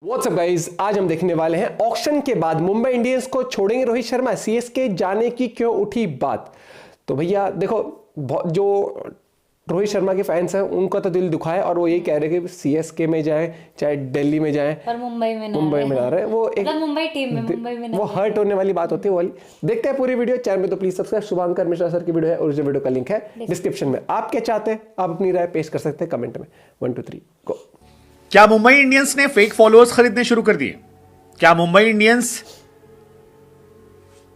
WhatsApp guys, आज हम देखने वाले हैं ऑक्शन के बाद मुंबई इंडियंस को छोड़ेंगे रोहित शर्मा, सीएसके जाने की क्यों उठी बात। तो भैया देखो, जो रोहित शर्मा के फैंस हैं उनका तो दिल दुखा है और वो यही कह रहे हैं कि सीएसके में जाएं चाहे दिल्ली में जाएं, पर मुंबई में ना रहे। वो एक मतलब मुंबई टीम में मुंबई में ना वो हर्ट होने वाली बात होती है वो वाली। देखते हैं पूरी वीडियो। चैनल में तो please subscribe. Shubhankar Mishra sir की वीडियो है और उस वीडियो का लिंक है डिस्क्रिप्शन में। आप क्या चाहते हैं, आप अपनी राय पेश कर सकते हैं कमेंट में। 1 2 3 गो। क्या मुंबई इंडियंस ने फेक फॉलोअर्स खरीदने शुरू कर दिए? क्या मुंबई इंडियंस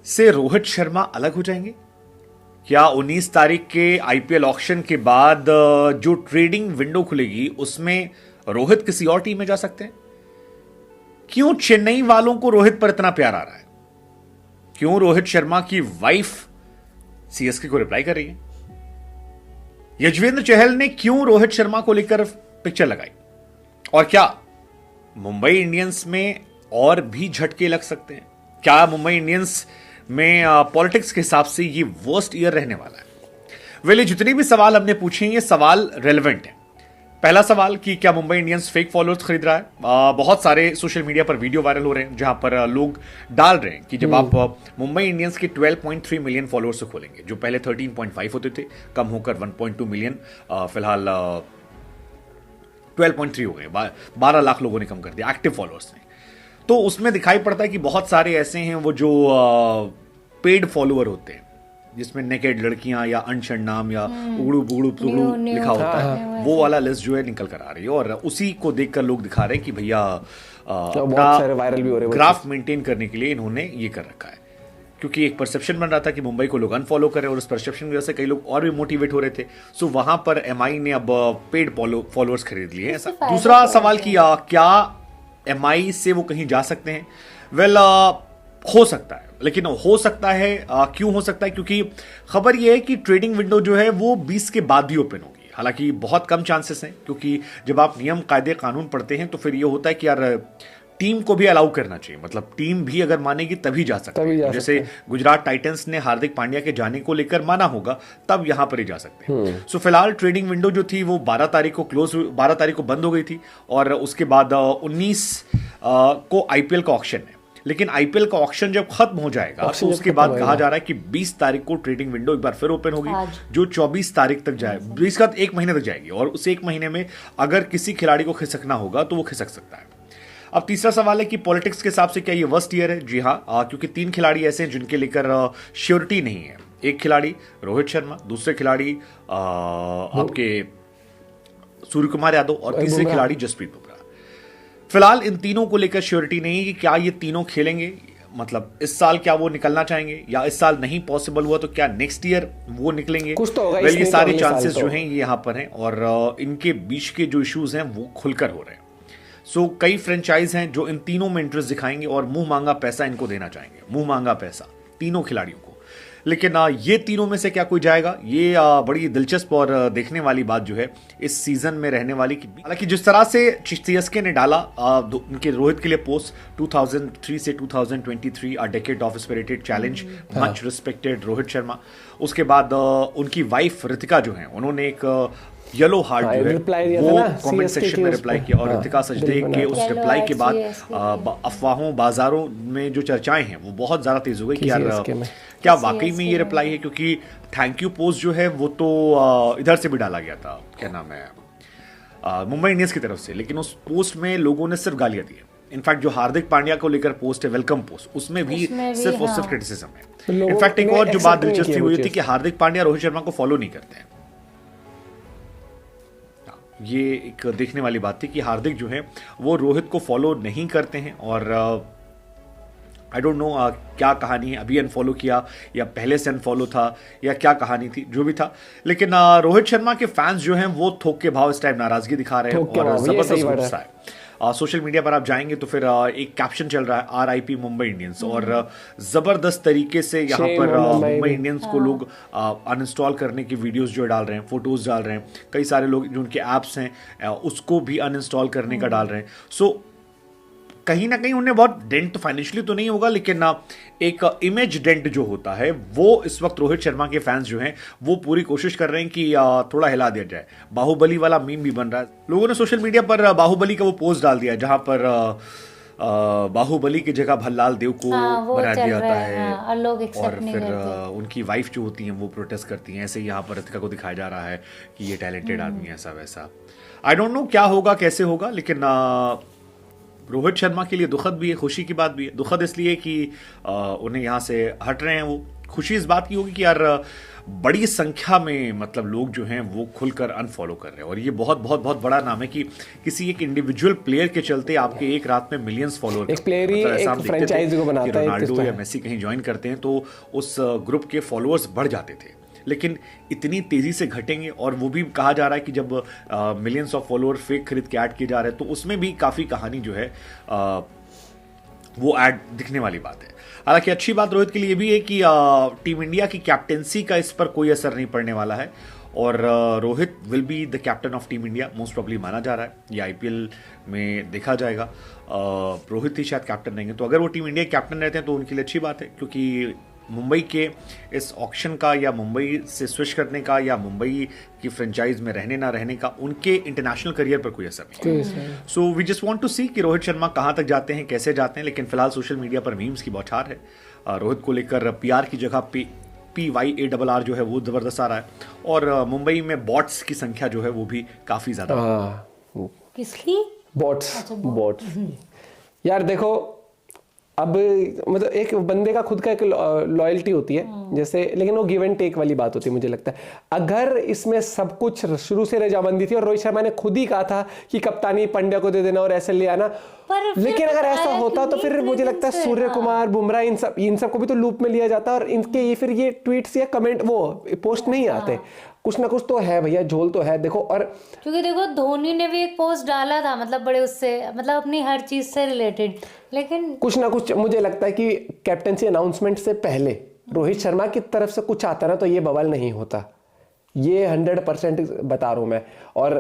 से रोहित शर्मा अलग हो जाएंगे? क्या 19 तारीख के आईपीएल ऑक्शन के बाद जो ट्रेडिंग विंडो खुलेगी उसमें रोहित किसी और टीम में जा सकते हैं? क्यों चेन्नई वालों को रोहित पर इतना प्यार आ रहा है? क्यों रोहित शर्मा की वाइफ सीएसके को रिप्लाई कर रही है? यजुवेंद्र चहल ने क्यों रोहित शर्मा को लेकर पिक्चर लगाई? और क्या मुंबई इंडियंस में और भी झटके लग सकते हैं? क्या मुंबई इंडियंस में पॉलिटिक्स के हिसाब से ये वर्स्ट ईयर रहने वाला है? वेल, जितने भी सवाल हमने पूछे ये सवाल रेलेवेंट है। पहला सवाल कि क्या मुंबई इंडियंस फेक फॉलोअर्स खरीद रहा है? बहुत सारे सोशल मीडिया पर वीडियो वायरल हो रहे हैं जहां पर लोग डाल रहे हैं कि जब आप मुंबई इंडियंस के 12.3 मिलियन फॉलोअर्स से खोलेंगे, जो पहले 13.5 होते थे, कम होकर 1.2 मिलियन, फिलहाल 12.3 हो गए, 12 लाख लोगों ने कम कर दिया एक्टिव फॉलोअर्स ने। तो उसमें दिखाई पड़ता है कि बहुत सारे ऐसे हैं वो जो पेड फॉलोअर होते हैं, जिसमें नेकेड लड़कियां या अनशन नाम या उगड़ू बुगड़ू पुगड़ू लिखा होता है, वो वाला लिस्ट जो है निकल कर आ रही है और उसी को देखकर लोग दिखा रहे हैं कि भैया वायरल भी हो रहे हैं। ग्राफ मेंटेन करने के लिए इन्होंने ये कर रखा है, क्योंकि एक परसेप्शन बन रहा था कि मुंबई को लोग अनफॉलो करें और उस परसेप्शन की वजह से कई लोग और भी मोटिवेट हो रहे थे। सो वहां पर एमआई ने अब पेड फॉलोअर्स खरीद लिए हैं। दूसरा सवाल किया, क्या एमआई से वो कहीं जा सकते हैं? वेल, हो सकता है, लेकिन हो सकता है क्यों हो सकता है? क्योंकि खबर यह है कि ट्रेडिंग विंडो जो है वो 20 के बाद ही ओपन होगी। हालांकि बहुत कम चांसेस हैं, क्योंकि जब आप नियम कायदे कानून पढ़ते हैं तो फिर ये होता है कि यार टीम को भी अलाउ करना चाहिए, मतलब टीम भी अगर मानेगी तभी जा सकते हैं। जैसे गुजरात टाइटंस ने हार्दिक पांड्या के जाने को लेकर माना होगा, तब यहां पर ही जा सकते हैं। सो फिलहाल ट्रेडिंग विंडो जो थी वो 12 तारीख को बंद हो गई थी और उसके बाद 19 को आईपीएल का ऑक्शन है। लेकिन आईपीएल का ऑक्शन जब खत्म हो जाएगा तो उसके बाद कहा जा रहा है कि 20 तारीख को ट्रेडिंग विंडो एक बार फिर ओपन होगी, जो 24 तारीख तक जाए, 20 का 1 महीने तक जाएगी और उस 1 महीने में अगर किसी खिलाड़ी को खिसकना होगा तो वो खिसक सकता है। अब तीसरा सवाल है कि पॉलिटिक्स के हिसाब से क्या ये वर्स्ट ईयर है? जी हाँ, क्योंकि 3 खिलाड़ी ऐसे हैं जिनके लेकर श्योरिटी नहीं है। एक खिलाड़ी रोहित शर्मा, दूसरे खिलाड़ी आपके सूर्य कुमार यादव और तीसरे खिलाड़ी जसप्रीत बुमराह। फिलहाल इन तीनों को लेकर श्योरिटी नहीं है कि क्या ये तीनों खेलेंगे, मतलब इस साल क्या वो निकलना चाहेंगे, या इस साल नहीं पॉसिबल हुआ तो क्या नेक्स्ट ईयर वो निकलेंगे। कुछ तो होगा। ये सारे चांसेस जो हैं ये यहाँ पर हैं और इनके बीच के जो इश्यूज हैं वो खुलकर हो रहे हैं। सो कई फ्रेंचाइज हैं जो इन तीनों में इंटरेस्ट दिखाएंगे और मुंह मांगा पैसा इनको देना चाहेंगे, मुंह मांगा पैसा तीनों खिलाड़ियों को। लेकिन ये तीनों में से क्या कोई जाएगा, ये बड़ी दिलचस्प और देखने वाली बात जो है इस सीजन में रहने वाली। हालांकि जिस तरह से सीएसके ने डाला उनके रोहित के लिए पोस्ट 2003 से 2023 a decade of spirited challenge, much respected Rohit Sharma. उसके बाद उनकी वाइफ ऋतिका जो है उन्होंने एक येलो हार्ट जो है वो कमेंट सेक्शन में रिप्लाई किया और ऋतिका सचदेव के उस रिप्लाई के बाद अफवाहों बाजारों में जो चर्चाएं हैं वो बहुत ज्यादा तेज हो गई कि यार क्या वाकई में ये रिप्लाई है, क्योंकि थैंक यू पोस्ट जो है वो तो इधर से भी डाला गया था, क्या नाम है, मुंबई इंडियंस की तरफ से, लेकिन उस पोस्ट में लोगों ने सिर्फ गालियां दी है। इनफैक्ट जो हार्दिक पांड्या को लेकर पोस्ट है, वेलकम पोस्ट, उसमें भी सिर्फ और सिर्फ क्रिटिसिज्म है। इनफैक्ट एक और जो बात दिलचस्प हुई थी कि हार्दिक पांड्या रोहित शर्मा को फॉलो नहीं करते हैं। ये एक देखने वाली बात थी कि हार्दिक जो है वो रोहित को फॉलो नहीं करते हैं और आई डोंट नो क्या कहानी है, अभी अनफॉलो किया या पहले से अनफॉलो था या क्या कहानी थी, जो भी था। लेकिन रोहित शर्मा के फैंस जो हैं वो थोक के भाव इस टाइम नाराजगी दिखा रहे हैं और जबरदस्त गुस्सा है। सोशल मीडिया पर आप जाएंगे तो फिर एक कैप्शन चल रहा है आरआईपी मुंबई इंडियंस और जबरदस्त तरीके से यहाँ पर मुंबई इंडियंस को लोग अनइंस्टॉल करने की वीडियोस जो डाल रहे हैं, फोटोज डाल रहे हैं। कई सारे लोग जो उनके ऐप्स हैं उसको भी अनइंस्टॉल करने का डाल रहे हैं। सो कहीं ना कहीं उन्हें बहुत डेंट फाइनेंशियली तो नहीं होगा, लेकिन एक इमेज डेंट जो होता है वो इस वक्त रोहित शर्मा के फैंस जो हैं वो पूरी कोशिश कर रहे हैं कि थोड़ा हिला दिया जाए। बाहुबली वाला मीम भी बन रहा है, लोगों ने सोशल मीडिया पर बाहुबली का वो पोस्ट डाल दिया जहां पर बाहुबली की जगह भल्लाल देव को बना दिया जाता है, और लोग और फिर उनकी वाइफ जो होती हैं वो प्रोटेस्ट करती हैं। ऐसे ही यहाँ पर रितिका को दिखाया जा रहा है कि ये टैलेंटेड आदमी है, ऐसा वैसा। आई डोंट नो क्या होगा कैसे होगा, लेकिन रोहित शर्मा के लिए दुखद भी है, खुशी की बात भी है। दुखद इसलिए कि उन्हें यहाँ से हट रहे हैं वो। खुशी इस बात की होगी कि यार बड़ी संख्या में मतलब लोग जो हैं वो खुलकर अनफॉलो कर रहे हैं, और ये बहुत बहुत बहुत बड़ा नाम है कि किसी एक इंडिविजुअल प्लेयर के चलते आपके एक रात में मिलियंस फॉलोअर, एक प्लेयर ही एक फ्रेंचाइजी को बनाता है। रोनाल्डो या मेसी कहीं ज्वाइन करते हैं तो उस ग्रुप के फॉलोअर्स बढ़ जाते थे, लेकिन इतनी तेजी से घटेंगे। और वो भी कहा जा रहा है कि जब मिलियंस ऑफ फॉलोअर फेक खरीद के ऐड किए जा रहे हैं तो उसमें भी काफी कहानी जो है वो ऐड दिखने वाली बात है। हालांकि अच्छी बात रोहित के लिए भी है कि टीम इंडिया की कैप्टेंसी का इस पर कोई असर नहीं पड़ने वाला है, और Rohit will be the captain of team India most probably माना जा रहा है। ये आईपीएल में देखा जाएगा, रोहित ही शायद कैप्टन रहेंगे। तो अगर वो टीम इंडिया के कैप्टन रहते हैं तो उनके लिए अच्छी बात है, क्योंकि मुंबई के इस ऑक्शन का या मुंबई से स्विच करने का या मुंबई की फ्रेंचाइज में रहने ना रहने का उनके इंटरनेशनल करियर पर कोई असर नहीं। So we just want to see कि रोहित शर्मा कहां तक जाते हैं, कैसे जाते हैं। लेकिन फिलहाल सोशल मीडिया पर मीम्स की बौछार है। रोहित को लेकर पीआर की जगह PYARR जो है वो जबरदस्त आ रहा है, और मुंबई में बॉट्स की संख्या जो है वो भी काफी ज्यादा। किसकी? बॉट्स यार देखो, अब मतलब एक बंदे का खुद का एक लॉयल्टी होती है जैसे, लेकिन वो गिव एंड टेक वाली बात होती है मुझे लगता है। अगर इसमें सब कुछ शुरू से रजामंदी थी और रोहित शर्मा ने खुद ही कहा था कि कप्तानी पंड्या को दे देना और ऐसे ले आना, लेकिन अगर ऐसा होता तो फिर मुझे लगता है सूर्य कुमार, बुमराह, इन सब को भी तो लूप में लिया जाता, और इनके ये फिर ये ट्वीट्स या कमेंट वो पोस्ट नहीं आते। कुछ ना कुछ तो है भैया, झोल तो है देखो। और क्योंकि देखो धोनी ने भी एक पोस्ट डाला था, मतलब बड़े उससे मतलब अपनी हर चीज से रिलेटेड, लेकिन कुछ ना कुछ मुझे लगता है कि कैप्टनसी अनाउंसमेंट से पहले रोहित शर्मा की तरफ से कुछ आता ना तो ये बवाल नहीं होता, ये 100% बता रहा हूं मैं। और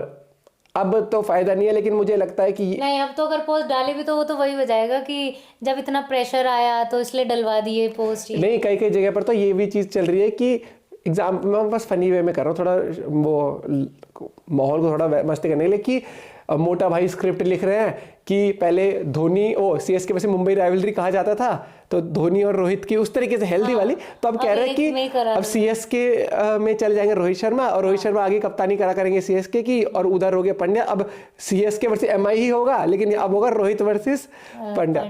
अब तो फायदा नहीं है, लेकिन मुझे लगता है कि नहीं, अब तो अगर पोस्ट डाले भी तो वो तो वही बजाएगा कि जब इतना प्रेशर आया तो इसलिए डलवा दिए पोस्ट। नहीं, कई कई जगह पर तो ये भी चीज चल रही है कि एग्जाम, मैं बस फनी वे में कर रहा हूँ, थोड़ा वो माहौल को थोड़ा मस्ती करने के लिए, कि मोटा भाई स्क्रिप्ट लिख रहे हैं कि पहले धोनी सीएसके वैसे मुंबई राइवलरी कहा जाता था, तो धोनी और रोहित की उस तरीके से हेल्दी वाली, तो अब कह रहे हैं कि अब सीएसके में चल जाएंगे रोहित शर्मा, और रोहित शर्मा आगे कप्तानी करा करेंगे सीएसके की, और उधर हो गया पंड्या। अब सीएसके वर्सेस एमआई ही होगा, लेकिन अब होगा रोहित वर्सेस पंड्या।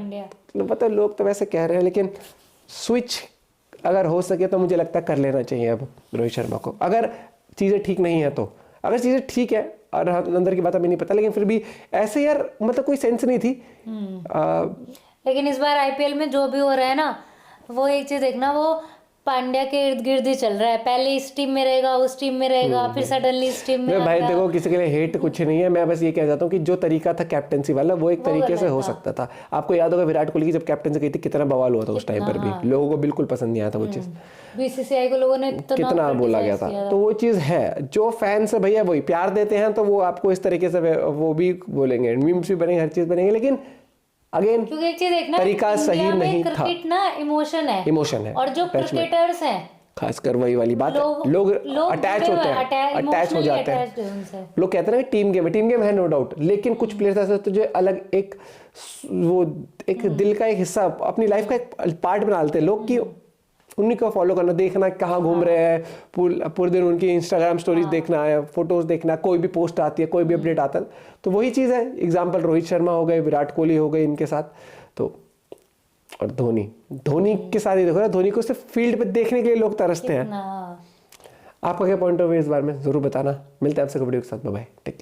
पता है लोग तो वैसे कह रहे हैं, लेकिन स्विच अगर हो सके तो मुझे लगता है कर लेना चाहिए अब रोहित शर्मा को, अगर चीज़ें ठीक नहीं है तो। अगर चीज़ें ठीक है और अंदर की बात हमें नहीं पता, लेकिन फिर भी ऐसे यार मतलब कोई सेंस नहीं थी। लेकिन इस बार आईपीएल में जो भी हो रहा है ना, वो एक चीज देखना, वो पांड्या के इर्द गिर्द ही चल रहा है। पहले इस टीम में रहेगा, उस टीम में रहेगा, फिर सडनली इस टीम में। भाई देखो, किसी के लिए हेट कुछ नहीं है, मैं बस ये कह जाता हूँ कि जो तरीका था कैप्टेंसी वाला वो एक तरीके से हो सकता था। आपको याद होगा विराट कोहली की जब कैप्टेंसी की थी कितना बवाल हुआ था उस टाइम पर भी, लोगों को बिल्कुल पसंद नहीं आया था वो चीज। बीसीसीआई को लोगों ने कितना बोला गया था, तो वो चीज है। जो फैंस है भैया वही प्यार देते हैं, तो वो आपको इस तरीके से वो भी बोलेंगे, मीम्स भी बनेंगे, हर चीज बनेंगे, लेकिन अगेन क्योंकि एक चीज देखना, तरीका सही नहीं था। क्रिकेट ना इमोशन है, और जो क्रिकेटर्स हैं खासकर वही वाली बात है, लोग अटैच होते हैं, अटैच हो जाते हैं। लोग कहते हैं ना टीम गेम है, नो डाउट, लेकिन कुछ प्लेयर्स ऐसे होते हैं जो अलग एक वो एक दिल का एक हिस्सा, अपनी लाइफ का एक पार्ट बना लेते हैं लोग, कि उन्हीं को फॉलो करना, देखना कहाँ घूम रहे हैं, पूरे दिन उनकी इंस्टाग्राम स्टोरीज देखना है, फोटोज देखना, कोई भी पोस्ट आती है, कोई भी अपडेट आता है, तो वही चीज़ है। एग्जाम्पल रोहित शर्मा हो गए, विराट कोहली हो गए इनके साथ, तो और धोनी के साथ ही देखो ना, धोनी को सिर्फ फील्ड पे देखने के लिए लोग तरसते हैं। आपका क्या पॉइंट ऑफ व्यू इस बारे में जरूर बताना। मिलते हैं आपसे वीडियो के साथ, बाय बाय, टेक केयर।